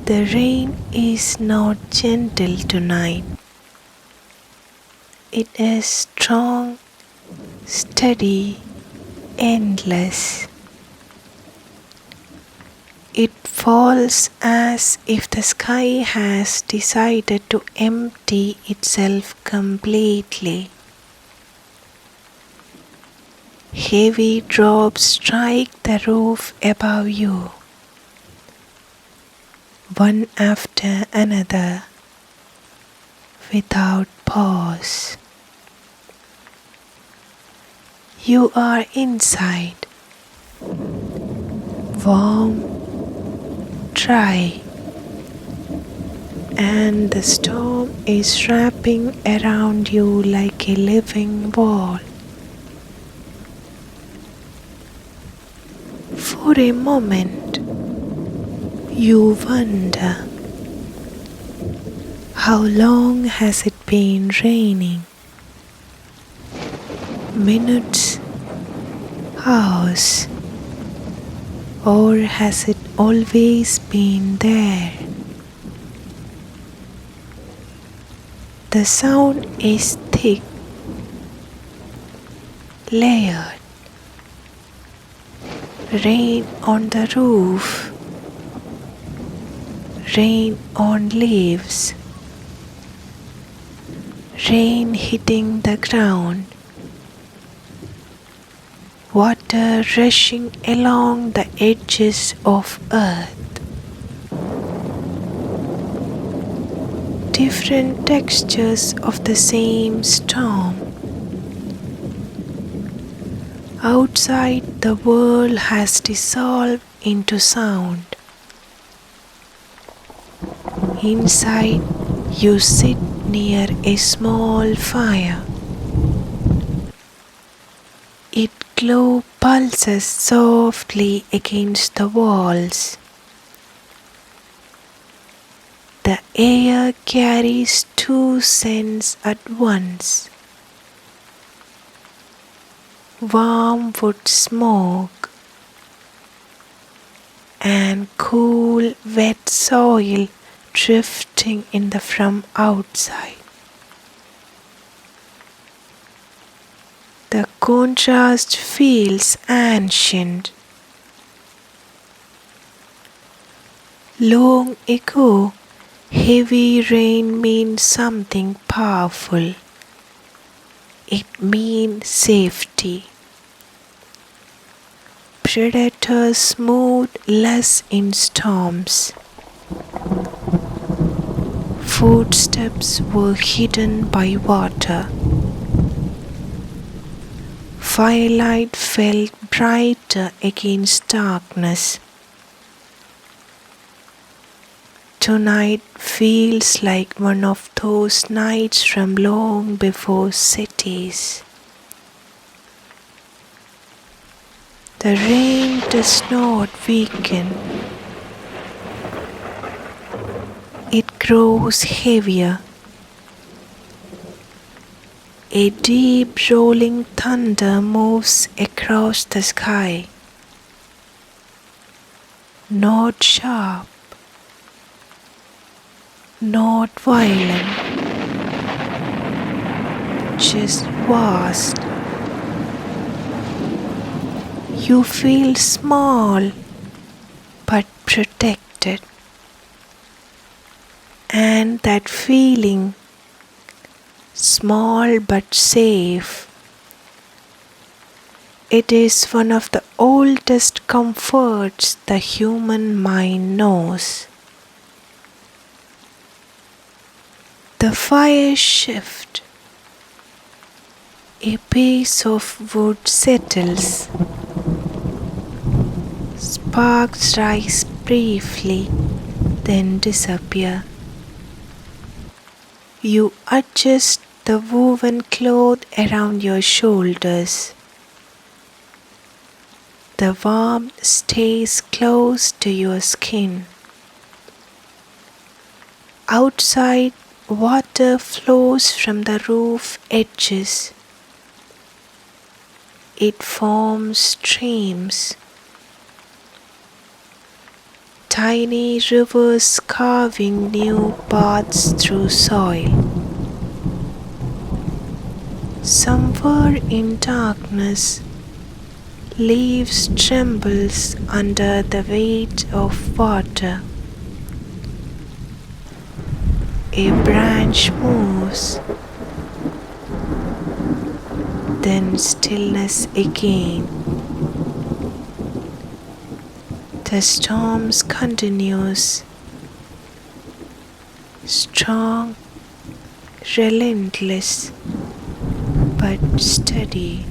The rain is not gentle tonight. It is strong, steady, endless. It falls as if the sky has decided to empty itself completely. Heavy drops strike the roof above you, one after another, without pause. You are inside, warm, dry, and the storm is wrapping around you like a living wall. For a moment, you wonder, how long has it been raining? Minutes, hours, or has it always been there? The sound is thick, layered. Rain on the roof, rain on leaves, rain hitting the ground, water rushing along the edges of earth. Different textures of the same storm. Outside, the world has dissolved into sound. Inside, you sit near a small fire. Its glow pulses softly against the walls. The air carries two scents at once. Warm wood smoke and cool, wet soil drifting in from outside. The contrast feels ancient. Long ago, heavy rain means something powerful. It means safety. Predators moved less in storms. Footsteps were hidden by water. Firelight felt brighter against darkness. Tonight feels like one of those nights from long before cities. The rain does not weaken. It grows heavier. A deep rolling thunder moves across the sky. Not sharp, not violent, just vast. You feel small but protected, and that feeling, small but safe, it is one of the oldest comforts the human mind knows. The fire shifts. A piece of wood settles. Sparks rise briefly, then disappear. You adjust the woven cloth around your shoulders. The warmth stays close to your skin. Outside, water flows from the roof edges. It forms streams. tiny rivers carving new paths through soil. Somewhere in darkness, leaves trembles under the weight of water. A branch moves, then stillness again. The storm continues, strong, relentless, but steady.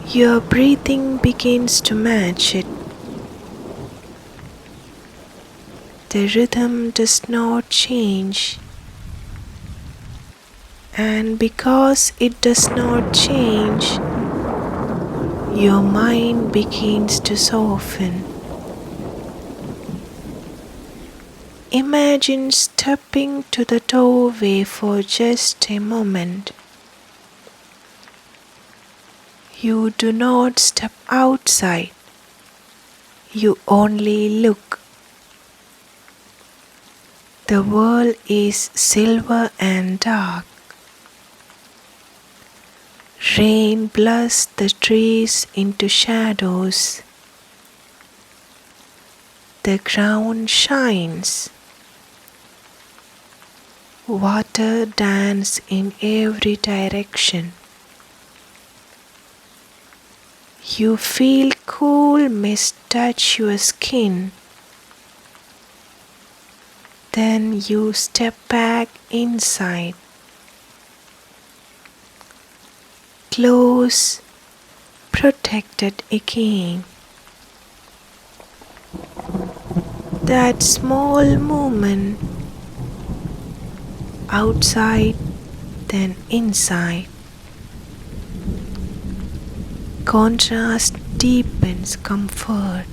Your breathing begins to match it. The rhythm does not change, and because it does not change, your mind begins to soften. Imagine stepping to the doorway for just a moment. You do not step outside, you only look. The world is silver and dark. Rain blurs the trees into shadows. The ground shines. Water dances in every direction. You feel cool mist touch your skin. Then you step back inside. Close, protected again. That small movement, outside then inside. Contrast deepens comfort.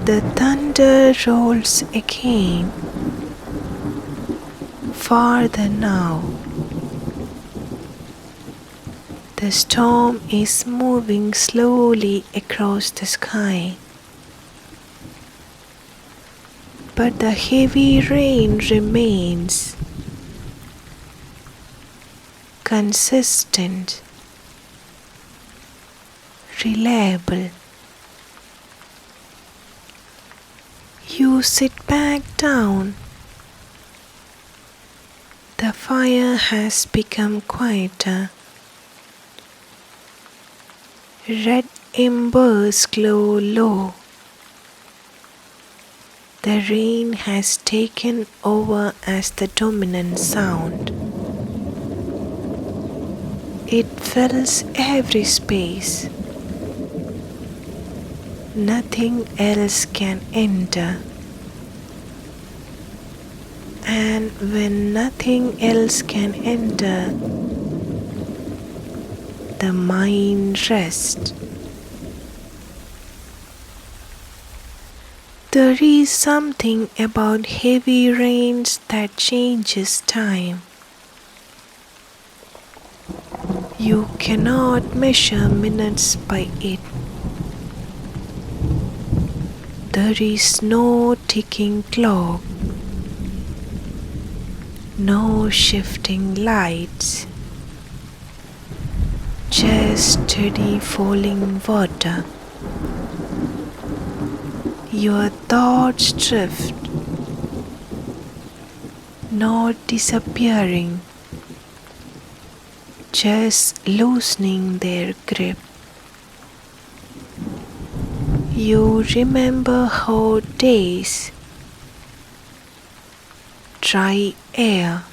The thunder rolls again, farther now. The storm is moving slowly across the sky. But the heavy rain remains consistent, reliable. You sit back down. The fire has become quieter. Red embers glow low. The rain has taken over as the dominant sound. It fills every space. Nothing else can enter. And when nothing else can enter, the mind rests. There is something about heavy rains that changes time. You cannot measure minutes by it. There is no ticking clock, no shifting lights, just steady falling water. Your thoughts drift, not disappearing, just loosening their grip. You remember how days, dry air,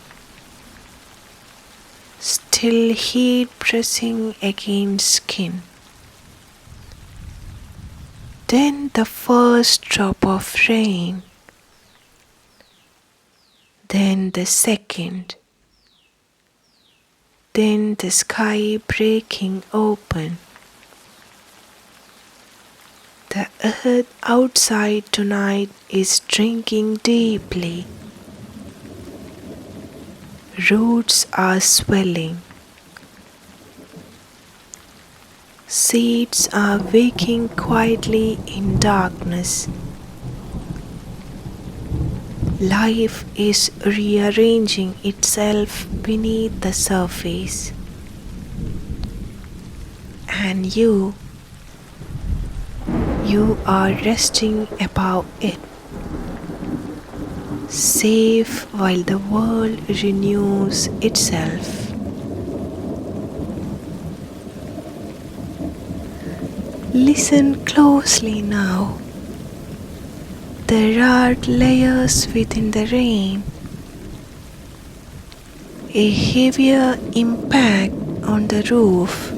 still heat pressing against skin. Then the first drop of rain, then the second, then the sky breaking open. The earth outside tonight is drinking deeply. Roots are swelling. Seeds are waking quietly in darkness. Life is rearranging itself beneath the surface. And you are resting above it, safe while the world renews itself. Listen closely now. There are layers within the rain, a heavier impact on the roof,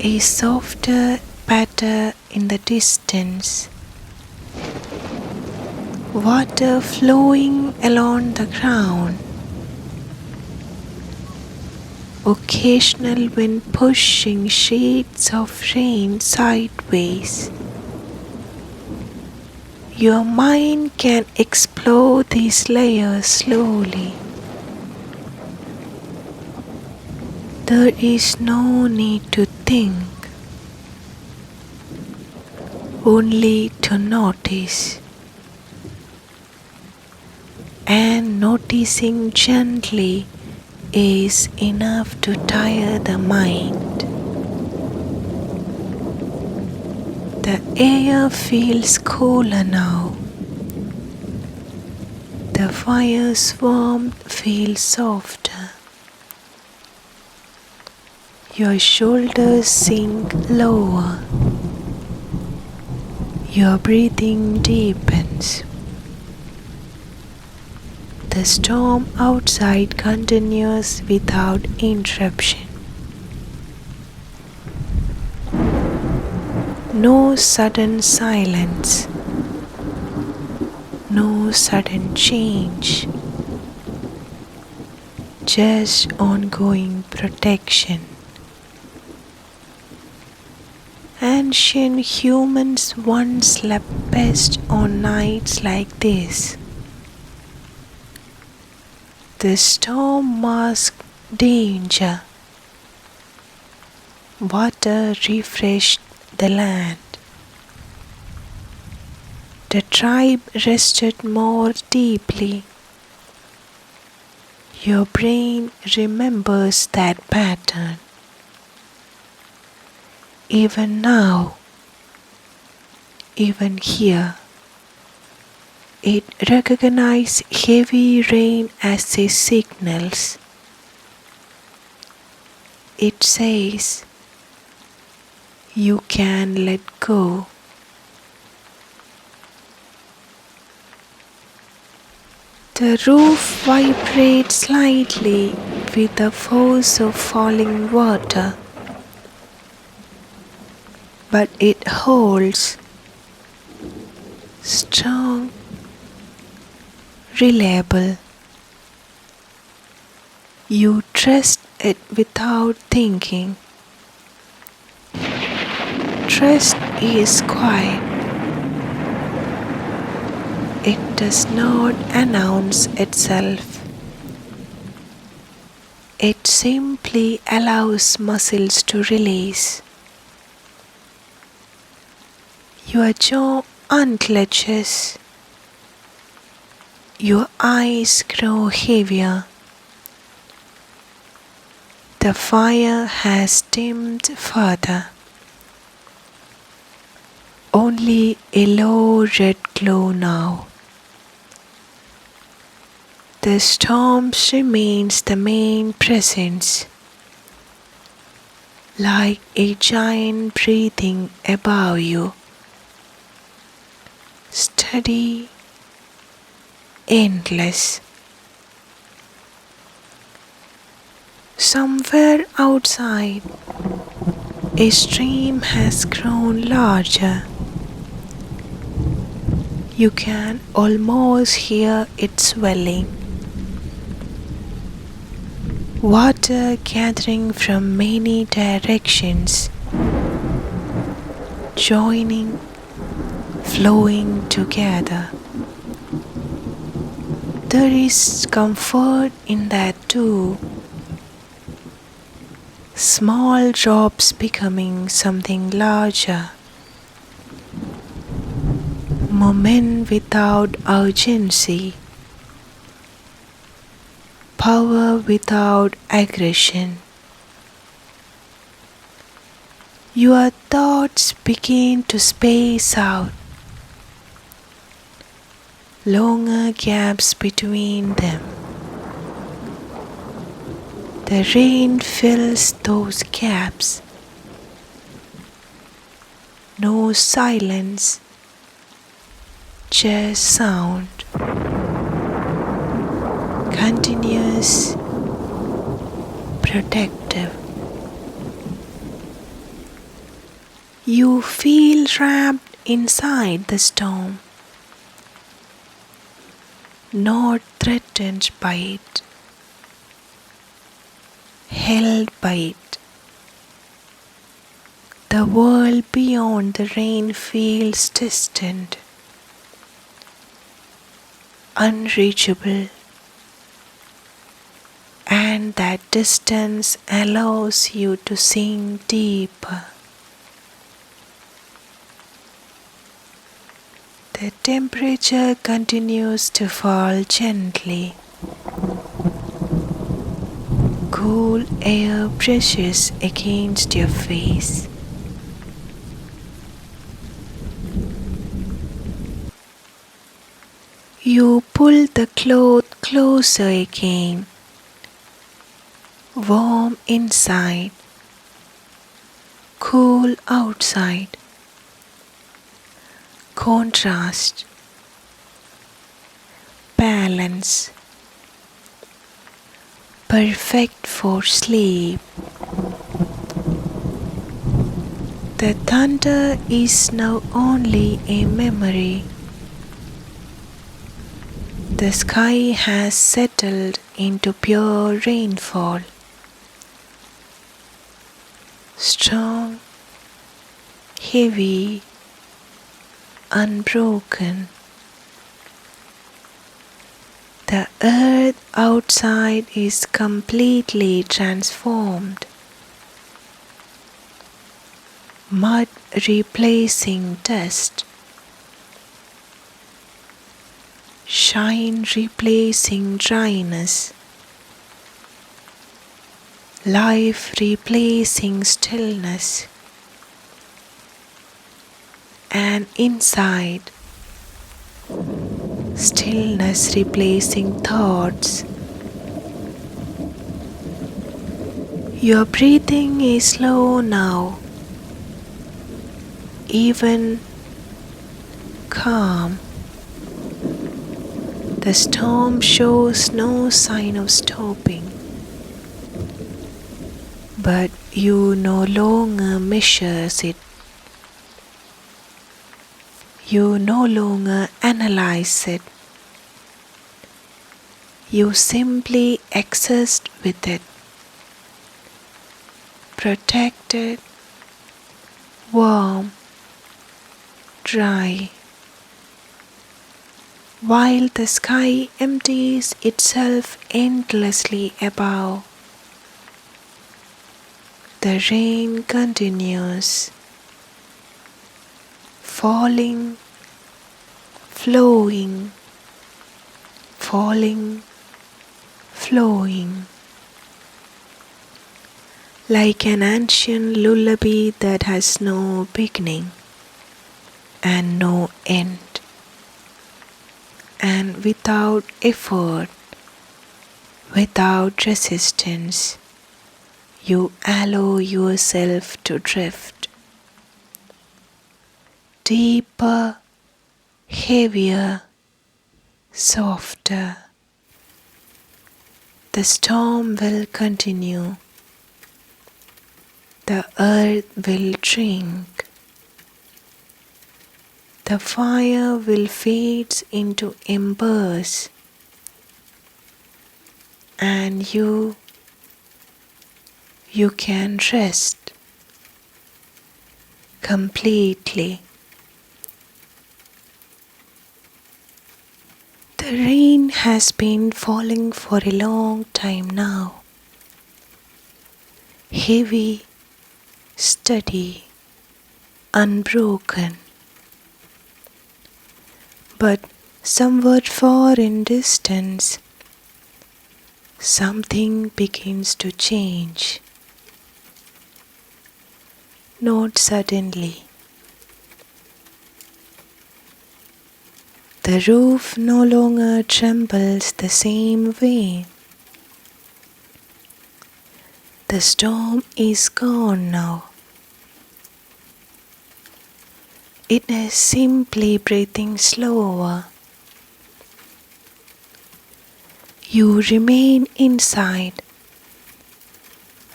a softer patter in the distance, water flowing along the ground, occasional wind pushing shades of rain sideways. Your mind can explore these layers slowly. There is no need to think, only to notice. And noticing gently is enough to tire the mind. The air feels cooler now. The fire's warmth feels softer. Your shoulders sink lower. Your breathing deepens. The storm outside continues without interruption. No sudden silence, no sudden change, just ongoing protection. Ancient humans once slept best on nights like this. The storm masked danger. Water refreshed the land. The tribe rested more deeply. Your brain remembers that pattern. Even now, even here, it recognizes heavy rain as a signal. It says, you can let go. The roof vibrates slightly with the force of falling water, but it holds strong, reliable. You trust it without thinking. Trust is quiet. It does not announce itself. It simply allows muscles to release. Your jaw unclenches. Your eyes grow heavier. The fire has dimmed further. Only a low red glow now. The storm remains the main presence, like a giant breathing above you. Steady, endless. Somewhere outside, a stream has grown larger. You can almost hear it swelling. Water gathering from many directions, joining, flowing together. There is comfort in that too. small drops becoming something larger, moment without urgency, power without aggression. Your thoughts begin to space out, longer gaps between them. The rain fills those gaps. No silence, just sound. Continuous, protective. You feel wrapped inside the storm, not threatened by it, held by it. The world beyond the rain feels distant, unreachable, and that distance allows you to sink deeper. The temperature continues to fall gently. Cool air brushes against your face. You pull the cloth closer again, warm inside, cool outside. Contrast, balance, perfect for sleep. The thunder is now only a memory. The sky has settled into pure rainfall. Strong, heavy, unbroken. The earth outside is completely transformed. Mud replacing dust. Shine replacing dryness. Life replacing stillness. And inside, stillness replacing thoughts. Your breathing is slow now, even calm. The storm shows no sign of stopping, but you no longer measure it. You no longer analyze it. You simply exist with it, protected, warm, dry. While the sky empties itself endlessly above, the rain continues, falling, flowing, falling, flowing, like an ancient lullaby that has no beginning and no end. And without effort, without resistance, you allow yourself to drift deeper, heavier, softer. The storm will continue. The earth will shrink. The fire will fade into embers, and you can rest completely. The rain has been falling for a long time now. heavy, steady, unbroken. But somewhat far in distance, something begins to change. Not suddenly. The roof no longer trembles the same way. The storm is gone now. It is simply breathing slower. You remain inside,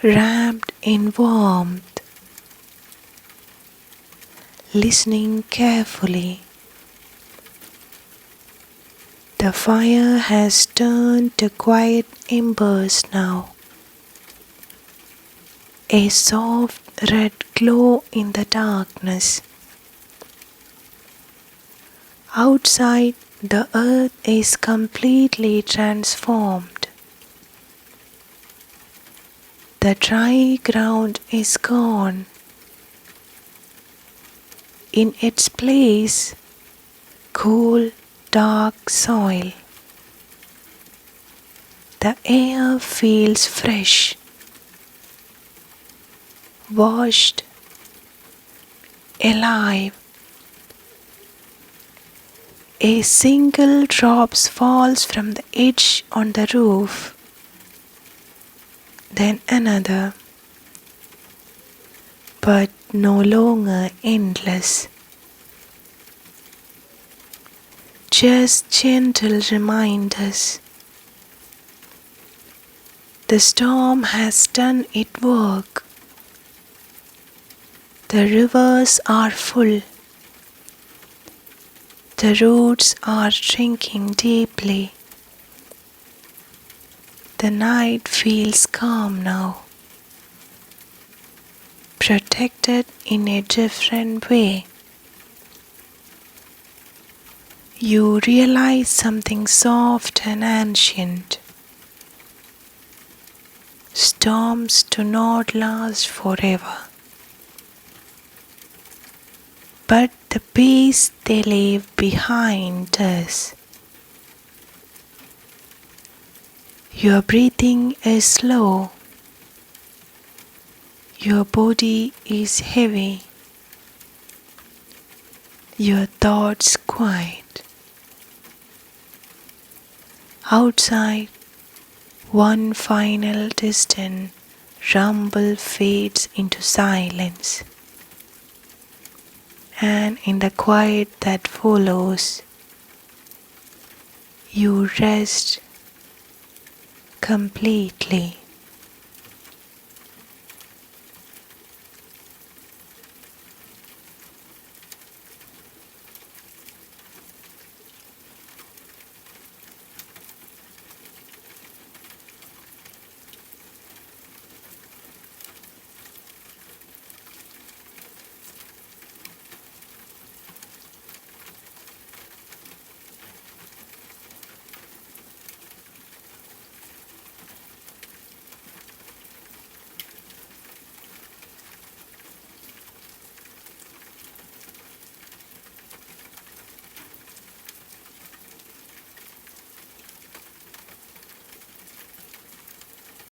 wrapped in warmth, listening carefully. The fire has turned to quiet embers now. A soft red glow in the darkness. Outside, the earth is completely transformed. The dry ground is gone. In its place, cool, dark soil. The air feels fresh, washed, alive. A single drop falls from the edge on the roof, then another, but no longer endless. Just gentle reminders. The storm has done its work. The rivers are full. The roots are drinking deeply. The night feels calm now, protected in a different way. You realize something soft and ancient. Storms do not last forever, but the peace they leave behind does. Your breathing is slow. Your body is heavy. Your thoughts quiet. Outside, one final distant rumble fades into silence. And in the quiet that follows, you rest completely.